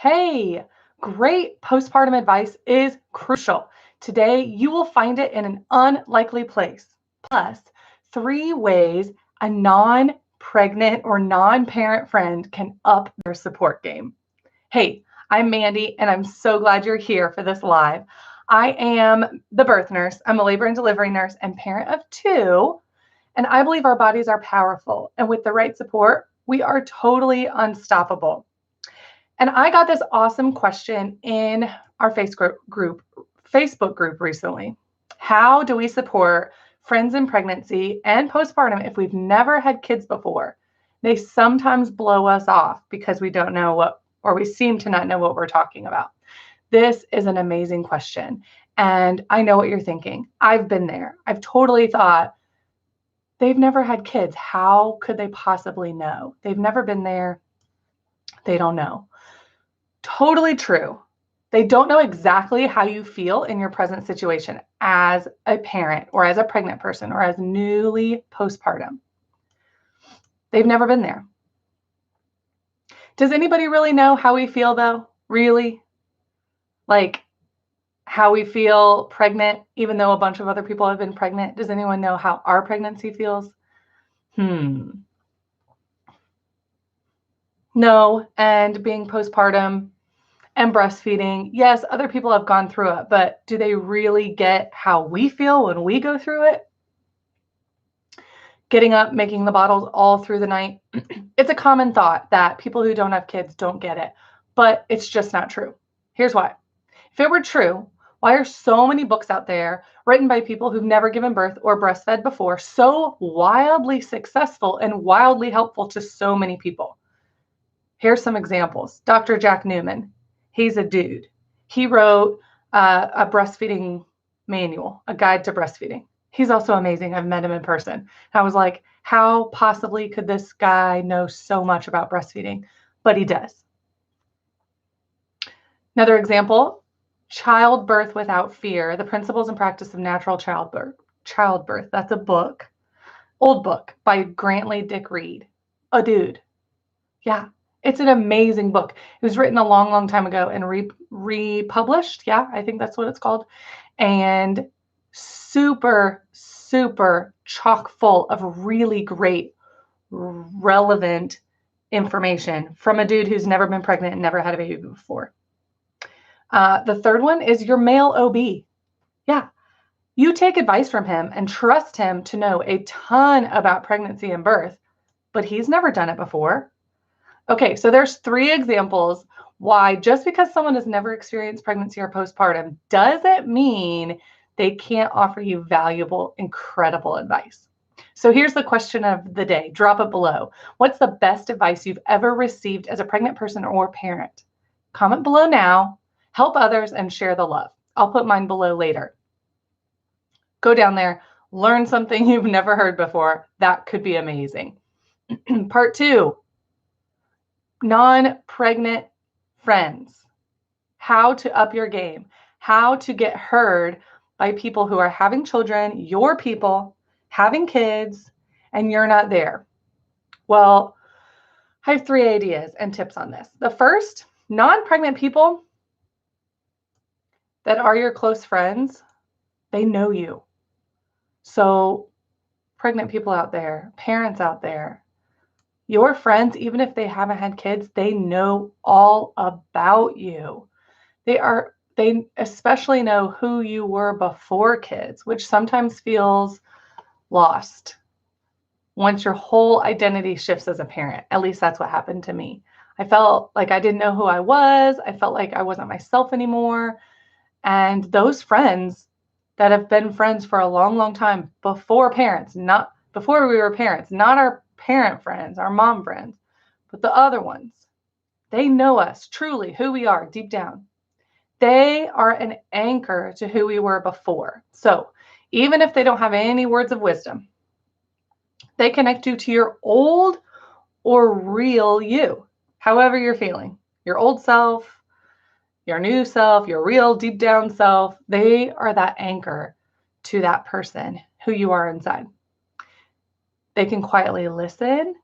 Hey, great postpartum advice is crucial. Today, you will find it in an unlikely place. Plus, 3 ways a non pregnant or non parent friend can up their support game. Hey, I'm Mandy, and I'm so glad you're here for this live. I am the birth nurse, I'm a labor and delivery nurse and parent of two. And I believe our bodies are powerful. And with the right support, we are totally unstoppable. And I got this awesome question in our Facebook group recently. How do we support friends in pregnancy and postpartum if we've never had kids before? They sometimes blow us off because we don't know what, or we seem to not know what we're talking about. This is an amazing question. And I know what you're thinking. I've been there. I've totally thought, they've never had kids. How could they possibly know? They've never been there. They don't know. Totally true. They don't know exactly how you feel in your present situation as a parent or as a pregnant person or as newly postpartum. They've never been there. Does anybody really know how we feel though? Really? Like how we feel pregnant, even though a bunch of other people have been pregnant? Does anyone know how our pregnancy feels? No, and being postpartum and breastfeeding, yes, other people have gone through it, but do they really get how we feel when we go through it? Getting up, making the bottles all through the night. It's a common thought that people who don't have kids don't get it, but it's just not true. Here's why. If it were true, why are so many books out there written by people who've never given birth or breastfed before so wildly successful and wildly helpful to so many people? Here's some examples. Dr. Jack Newman, he's a dude. He wrote a breastfeeding manual, a guide to breastfeeding. He's also amazing. I've met him in person. I was like, how possibly could this guy know so much about breastfeeding? But he does. Another example, Childbirth Without Fear, The Principles and Practice of Natural Childbirth. That's a book, old book by Grantley Dick Reed, a dude. Yeah, it's an amazing book. It was written a long, long time ago and republished. Yeah, I think that's what it's called. And super, super chock full of really great, relevant information from a dude who's never been pregnant and never had a baby before. The third one is your male OB. Yeah, you take advice from him and trust him to know a ton about pregnancy and birth, but he's never done it before. Okay, so there's 3 examples why just because someone has never experienced pregnancy or postpartum doesn't mean they can't offer you valuable, incredible advice. So here's the question of the day. Drop it below. What's the best advice you've ever received as a pregnant person or parent? Comment below now, help others, and share the love. I'll put mine below later. Go down there, learn something you've never heard before. That could be amazing. Part 2. Non-pregnant friends, how to up your game, how to get heard by people who are having children, your people, having kids, and you're not there. Well, I have 3 ideas and tips on this. The first, non-pregnant people that are your close friends, they know you. So pregnant people out there, parents out there, your friends, even if they haven't had kids, they know all about you. They especially know who you were before kids, which sometimes feels lost once your whole identity shifts as a parent. At least that's what happened to me. I felt like I didn't know who I was. I felt like I wasn't myself anymore. And those friends that have been friends for a long, long time before parents, not before we were parents, not our parent friends, our mom friends, but the other ones, they know us truly, who we are deep down. They are an anchor to who we were before. So even if they don't have any words of wisdom, they connect you to your old or real you, however you're feeling, your old self, your new self, your real deep down self. They are that anchor to that person who you are inside. They can quietly listen,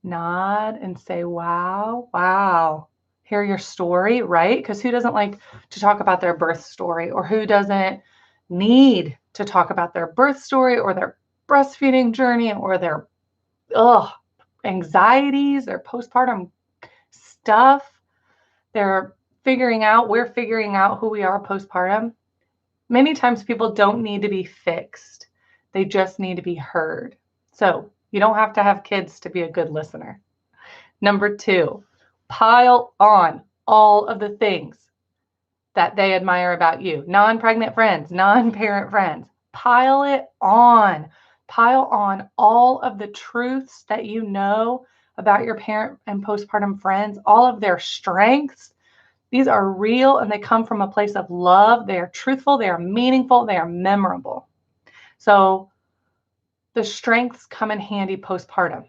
nod, and say, wow, hear your story, right? Because who doesn't like to talk about their birth story, or who doesn't need to talk about their birth story or their breastfeeding journey or their anxieties, their postpartum stuff. We're figuring out who we are postpartum. Many times people don't need to be fixed. They just need to be heard. So you don't have to have kids to be a good listener. Number 2, pile on all of the things that they admire about you. Non-pregnant friends, non-parent friends. Pile it on. Pile on all of the truths that you know about your parent and postpartum friends, all of their strengths. These are real and they come from a place of love. They are truthful, they are meaningful, they are memorable. So the strengths come in handy postpartum.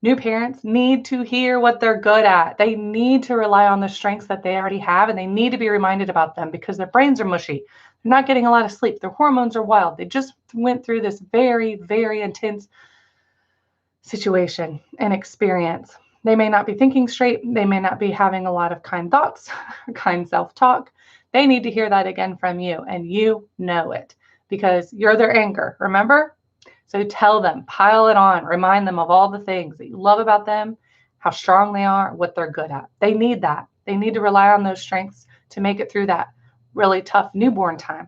New parents need to hear what they're good at. They need to rely on the strengths that they already have, and they need to be reminded about them because their brains are mushy. They're not getting a lot of sleep. Their hormones are wild. They just went through this very, very intense situation and experience. They may not be thinking straight. They may not be having a lot of kind thoughts, kind self-talk. They need to hear that again from you, and you know it because you're their anchor, remember? So tell them, pile it on, remind them of all the things that you love about them, how strong they are, what they're good at. They need that. They need to rely on those strengths to make it through that really tough newborn time.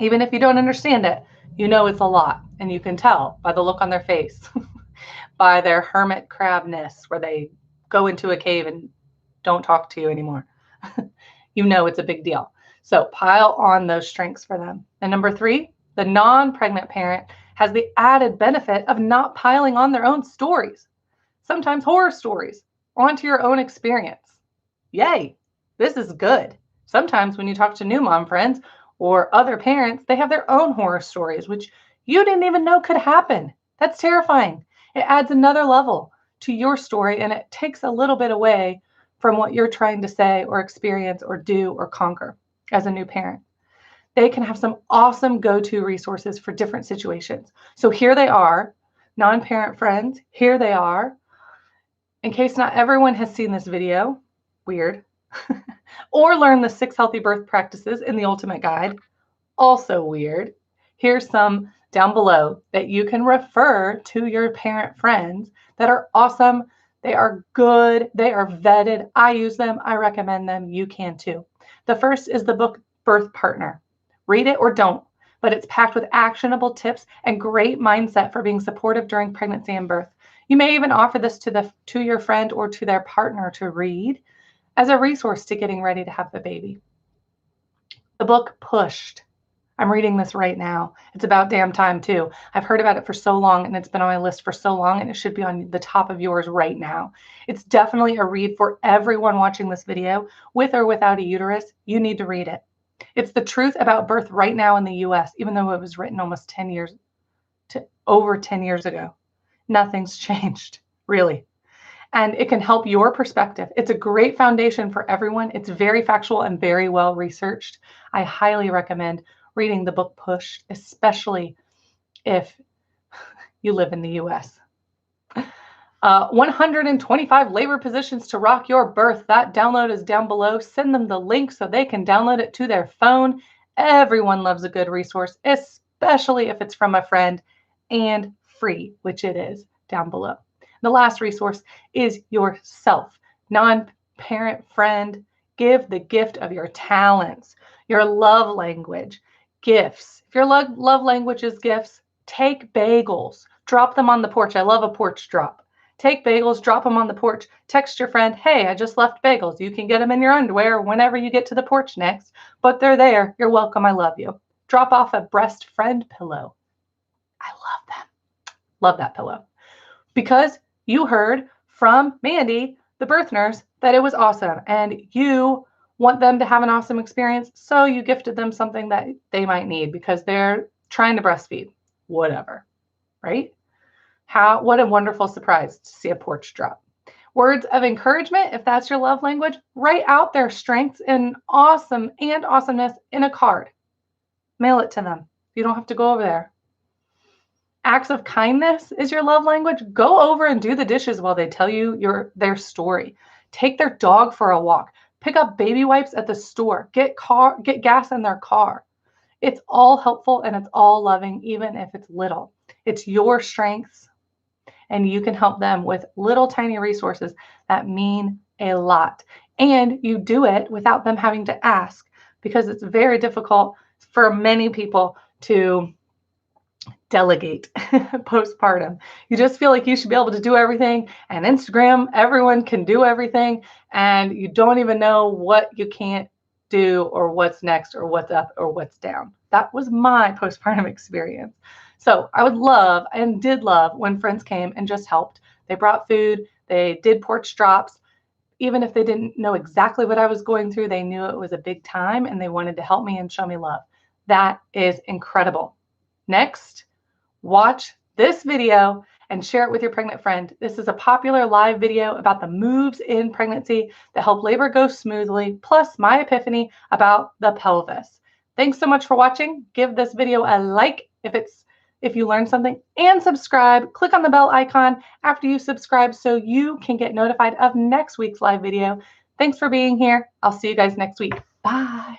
Even if you don't understand it, you know it's a lot, and you can tell by the look on their face, by their hermit crabness, where they go into a cave and don't talk to you anymore. You know it's a big deal. So pile on those strengths for them. And number 3, the non-pregnant parent has the added benefit of not piling on their own stories, sometimes horror stories, onto your own experience. Yay, this is good. Sometimes when you talk to new mom friends or other parents, they have their own horror stories, which you didn't even know could happen. That's terrifying. It adds another level to your story, and it takes a little bit away from what you're trying to say or experience or do or conquer as a new parent. They can have some awesome go-to resources for different situations. So here they are, non-parent friends, here they are. In case not everyone has seen this video, weird, or learn the 6 healthy birth practices in the Ultimate Guide, also weird. Here's some down below that you can refer to your parent friends that are awesome. They are good. They are vetted. I use them. I recommend them. You can too. The first is the book Birth Partner. Read it or don't, but it's packed with actionable tips and great mindset for being supportive during pregnancy and birth. You may even offer this to your friend or to their partner to read as a resource to getting ready to have the baby. The book Pushed. I'm reading this right now. It's about damn time too. I've heard about it for so long and it's been on my list for so long, and it should be on the top of yours right now. It's definitely a read for everyone watching this video, with or without a uterus. You need to read it. It's the truth about birth right now in the US, even though it was written almost over 10 years ago. Nothing's changed, really. And it can help your perspective. It's a great foundation for everyone. It's very factual and very well researched. I highly recommend reading the book Pushed, especially if you live in the US. 125 labor positions to rock your birth. That download is down below. Send them the link so they can download it to their phone. Everyone loves a good resource, especially if it's from a friend and free, which it is down below. The last resource is yourself. Non-parent friend, give the gift of your talents, your love language, gifts. If your love language is gifts, take bagels, drop them on the porch. I love a porch drop. Take bagels, drop them on the porch, text your friend, hey, I just left bagels. You can get them in your underwear whenever you get to the porch next, but they're there. You're welcome. I love you. Drop off a breast friend pillow. I love them. Love that pillow. Because you heard from Mandy, the birth nurse, that it was awesome and you want them to have an awesome experience. So you gifted them something that they might need because they're trying to breastfeed, whatever, right? What a wonderful surprise to see a porch drop. Words of encouragement, if that's your love language, write out their strengths and awesomeness in a card. Mail it to them. You don't have to go over there. Acts of kindness is your love language. Go over and do the dishes while they tell you their story. take their dog for a walk, pick up baby wipes at the store, get gas in their car. It's all helpful and it's all loving, even if it's little. It's your strengths, and you can help them with little tiny resources that mean a lot. And you do it without them having to ask, because it's very difficult for many people to delegate postpartum. You just feel like you should be able to do everything, and Instagram, everyone can do everything, and you don't even know what you can't do or what's next or what's up or what's down. That was my postpartum experience. So I would love and did love when friends came and just helped. They brought food, they did porch drops. Even if they didn't know exactly what I was going through, they knew it was a big time and they wanted to help me and show me love. That is incredible. Next, watch this video and share it with your pregnant friend. This is a popular live video about the moves in pregnancy that help labor go smoothly, plus my epiphany about the pelvis. Thanks so much for watching. Give this video a like if you learned something, and subscribe. Click on the bell icon after you subscribe so you can get notified of next week's live video. Thanks for being here. I'll see you guys next week. Bye.